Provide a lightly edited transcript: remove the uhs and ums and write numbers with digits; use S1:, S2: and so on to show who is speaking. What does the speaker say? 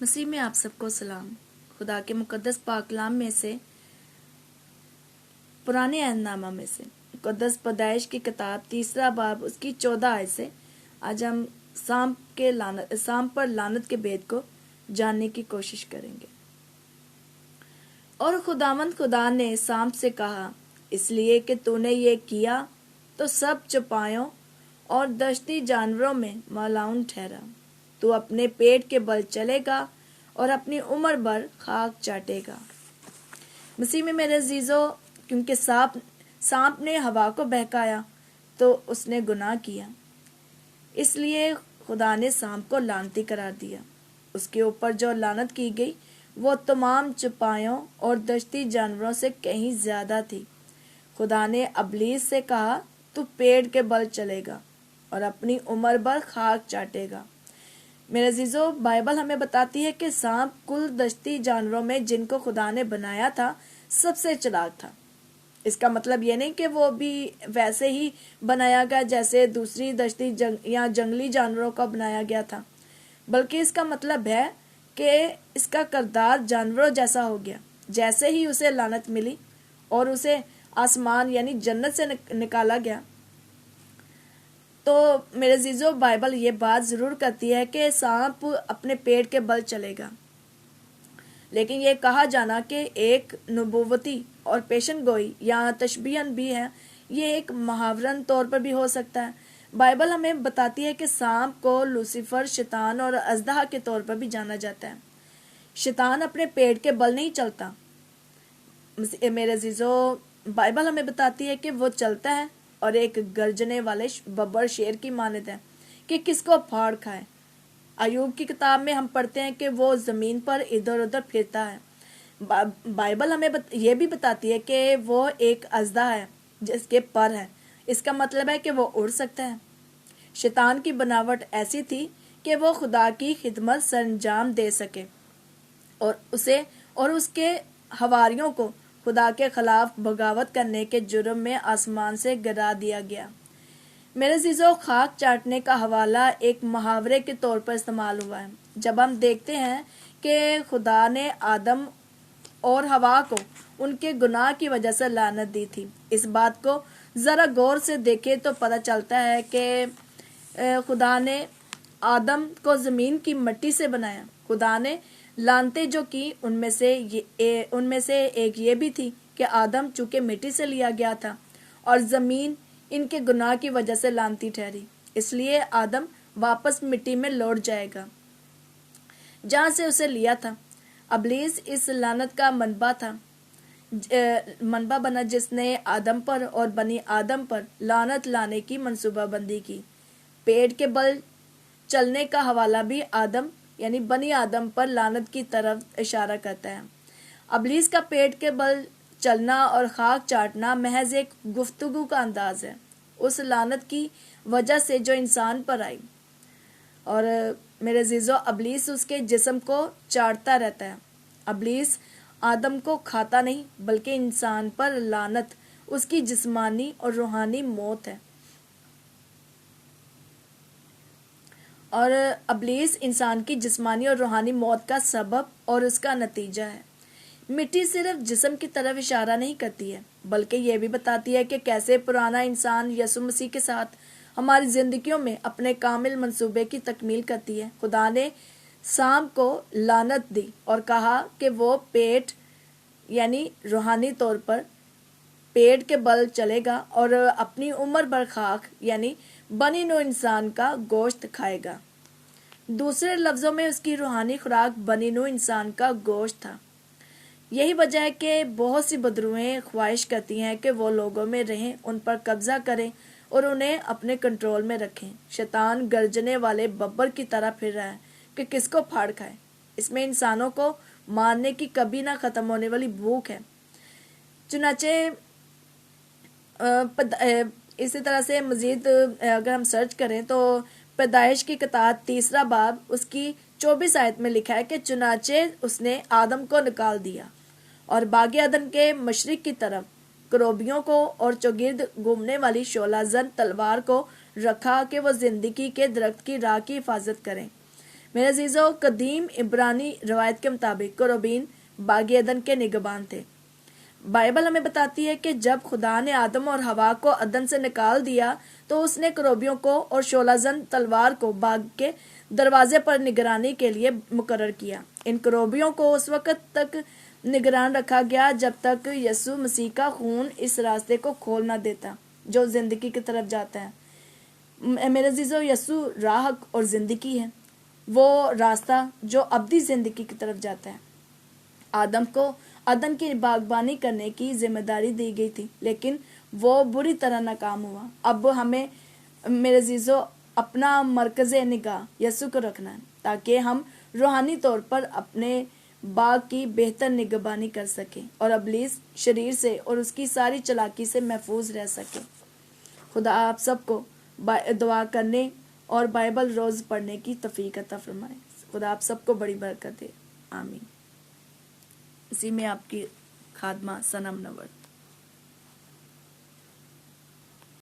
S1: مسیح میں آپ سب کو سلام۔ خدا کے مقدس پاک کلام میں سے پرانے عہد نامہ میں سے مقدس پیدائش کی کتاب 3 باب اس کی 14 آیت سے آج ہم سانپ پر لعنت کے بید کو جاننے کی کوشش کریں گے۔ اور خداوند خدا نے سانپ سے کہا، اس لیے کہ تو نے یہ کیا تو سب چوپایوں اور دشتی جانوروں میں ملعون ٹھہرا۔ تو اپنے پیٹ کے بل چلے گا اور اپنی عمر بھر خاک چاٹے گا۔ مسیح میں میرے عزیزو، کیونکہ سانپ نے ہوا کو بہکایا تو اس نے گناہ کیا، اس لیے خدا نے سانپ کو لعنتی قرار دیا۔ اس کے اوپر جو لعنت کی گئی وہ تمام چوپایوں اور دشتی جانوروں سے کہیں زیادہ تھی۔ خدا نے ابلیس سے کہا، تو پیڑ کے بل چلے گا اور اپنی عمر بھر خاک چاٹے گا۔ میرے عزیزو، بائبل ہمیں بتاتی ہے کہ سانپ کل دشتی جانوروں میں جن کو خدا نے بنایا تھا سب سے چلاک تھا۔ اس کا مطلب یہ نہیں کہ وہ بھی ویسے ہی بنایا گیا جیسے دوسری دشتی یا جنگلی جانوروں کا بنایا گیا تھا، بلکہ اس کا مطلب ہے کہ اس کا کردار جانوروں جیسا ہو گیا۔ جیسے ہی اسے لعنت ملی اور اسے آسمان یعنی جنت سے نکالا گیا، تو میرے عزیزو بائبل یہ بات ضرور کرتی ہے کہ سانپ اپنے پیٹ کے بل چلے گا، لیکن یہ کہا جانا کہ ایک نبوتی اور پیشن گوئی یا تشبیہن بھی ہے، یہ ایک محاورن طور پر بھی ہو سکتا ہے۔ بائبل ہمیں بتاتی ہے کہ سانپ کو لوسیفر، شیطان اور اژدہا کے طور پر بھی جانا جاتا ہے۔ شیطان اپنے پیٹ کے بل نہیں چلتا، میرے عزیزو بائبل ہمیں بتاتی ہے کہ وہ چلتا ہے اور ایک گرجنے والے ببر شیر کی مانند ہے کہ کس کو پھاڑ کھائے۔ ایوب کی کتاب میں ہم پڑھتے ہیں کہ وہ زمین پر ادھر ادھر پھرتا ہے۔ بائبل ہمیں یہ بھی بتاتی ہے کہ وہ ایک اژدہا ہے جس کے پر ہے، اس کا مطلب ہے کہ وہ اڑ سکتا ہے۔ شیطان کی بناوٹ ایسی تھی کہ وہ خدا کی خدمت سر انجام دے سکے، اور اس کے حواریوں کو خدا کے خلاف بغاوت کرنے کے جرم میں آسمان سے گرا دیا گیا۔ میرے عزیزو، خاک چاٹنے کا حوالہ ایک محاورے کے طور پر استعمال ہوا ہے۔ جب ہم دیکھتے ہیں کہ خدا نے آدم اور حوا کو ان کے گناہ کی وجہ سے لعنت دی تھی، اس بات کو ذرا غور سے دیکھیں تو پتہ چلتا ہے کہ خدا نے آدم کو زمین کی مٹی سے بنایا۔ خدا نے لعنتیں جو کی ان میں سے ایک یہ بھی تھی کہ آدم چونکہ مٹی سے لیا گیا تھا اور زمین ان کے گناہ کی وجہ سے لعنتی ٹھہری، اس لیے آدم واپس مٹی میں لوٹ جائے گا جہاں سے اسے لیا تھا۔ ابلیس اس لعنت کا منبع بنا جس نے آدم پر اور بنی آدم پر لعنت لانے کی منصوبہ بندی کی۔ پیٹ کے بل چلنے کا حوالہ بھی آدم یعنی بنی آدم پر لعنت کی طرف اشارہ کرتا ہے۔ ابلیس کا پیٹ کے بل چلنا اور خاک چاٹنا محض ایک گفتگو کا انداز ہے اس لعنت کی وجہ سے جو انسان پر آئی۔ اور میرے عزیزو، ابلیس اس کے جسم کو چاٹتا رہتا ہے۔ ابلیس آدم کو کھاتا نہیں، بلکہ انسان پر لعنت اس کی جسمانی اور روحانی موت ہے۔ اور ابلیس انسان کی جسمانی اور روحانی موت کا سبب اور اس کا نتیجہ ہے۔ مٹی صرف جسم کی طرف اشارہ نہیں کرتی ہے، بلکہ یہ بھی بتاتی ہے کہ کیسے پرانا انسان یسوع مسیح کے ساتھ ہماری زندگیوں میں اپنے کامل منصوبے کی تکمیل کرتی ہے۔ خدا نے سانپ کو لعنت دی اور کہا کہ وہ پیٹ یعنی روحانی طور پر پیٹ کے بل چلے گا اور اپنی عمر بھر خاک یعنی بنی نوع انسان کا گوشت کھائے گا۔ دوسرے لفظوں میں اس کی روحانی خوراک بنی نوع انسان کا گوشت تھا۔ یہی وجہ ہے کہ بہت سی بدروہیں خواہش کرتی ہیں کہ وہ لوگوں میں رہیں، ان پر قبضہ کریں اور انہیں اپنے کنٹرول میں رکھیں۔ شیطان گرجنے والے ببر کی طرح پھر رہا ہے کہ کس کو پھاڑ کھائے۔ اس میں انسانوں کو مارنے کی کبھی نہ ختم ہونے والی بھوک ہے۔ چنانچہ اسی طرح سے مزید اگر ہم سرچ کریں تو پیدائش کی کتاب 3 باب اس کی 24 آیت میں لکھا ہے کہ چنانچہ اس نے آدم کو نکال دیا اور باغ عدن کے مشرق کی طرف کروبیوں کو اور چوگرد گھومنے والی شعلہ زن تلوار کو رکھا کہ وہ زندگی کے درخت کی راہ کی حفاظت کریں۔ میرے عزیزوں، قدیم عبرانی روایت کے مطابق کروبین باغ عدن کے نگہبان تھے۔ بائبل ہمیں بتاتی ہے کہ جب خدا نے آدم اور حوا کو عدن سے نکال دیا تو اس نے کروبیوں کو اور شعلہ زن تلوار کو باغ کے دروازے پر نگرانی کے لیے مقرر کیا۔ ان کروبیوں کو اس وقت تک نگران رکھا گیا جب تک یسوع مسیح کا خون اس راستے کو کھول نہ دیتا جو زندگی کی طرف جاتا ہے۔ میرے عزیزو، یسوع راہ اور زندگی ہے، وہ راستہ جو ابدی زندگی کی طرف جاتا ہے۔ آدم کو عدن کی باغبانی کرنے کی ذمہ داری دی گئی تھی، لیکن وہ بری طرح ناکام ہوا۔ اب ہمیں میرے عزیزو اپنا مرکز نگاہ یسوع کو رکھنا ہے تاکہ ہم روحانی طور پر اپنے باغ کی بہتر نگہبانی کر سکیں اور ابلیس شریر سے اور اس کی ساری چلاکی سے محفوظ رہ سکیں۔ خدا آپ سب کو دعا کرنے اور بائبل روز پڑھنے کی توفیق عطا فرمائے۔ خدا آپ سب کو بڑی برکت دے، آمین۔ اسی میں آپ کی خادمہ صنم نور۔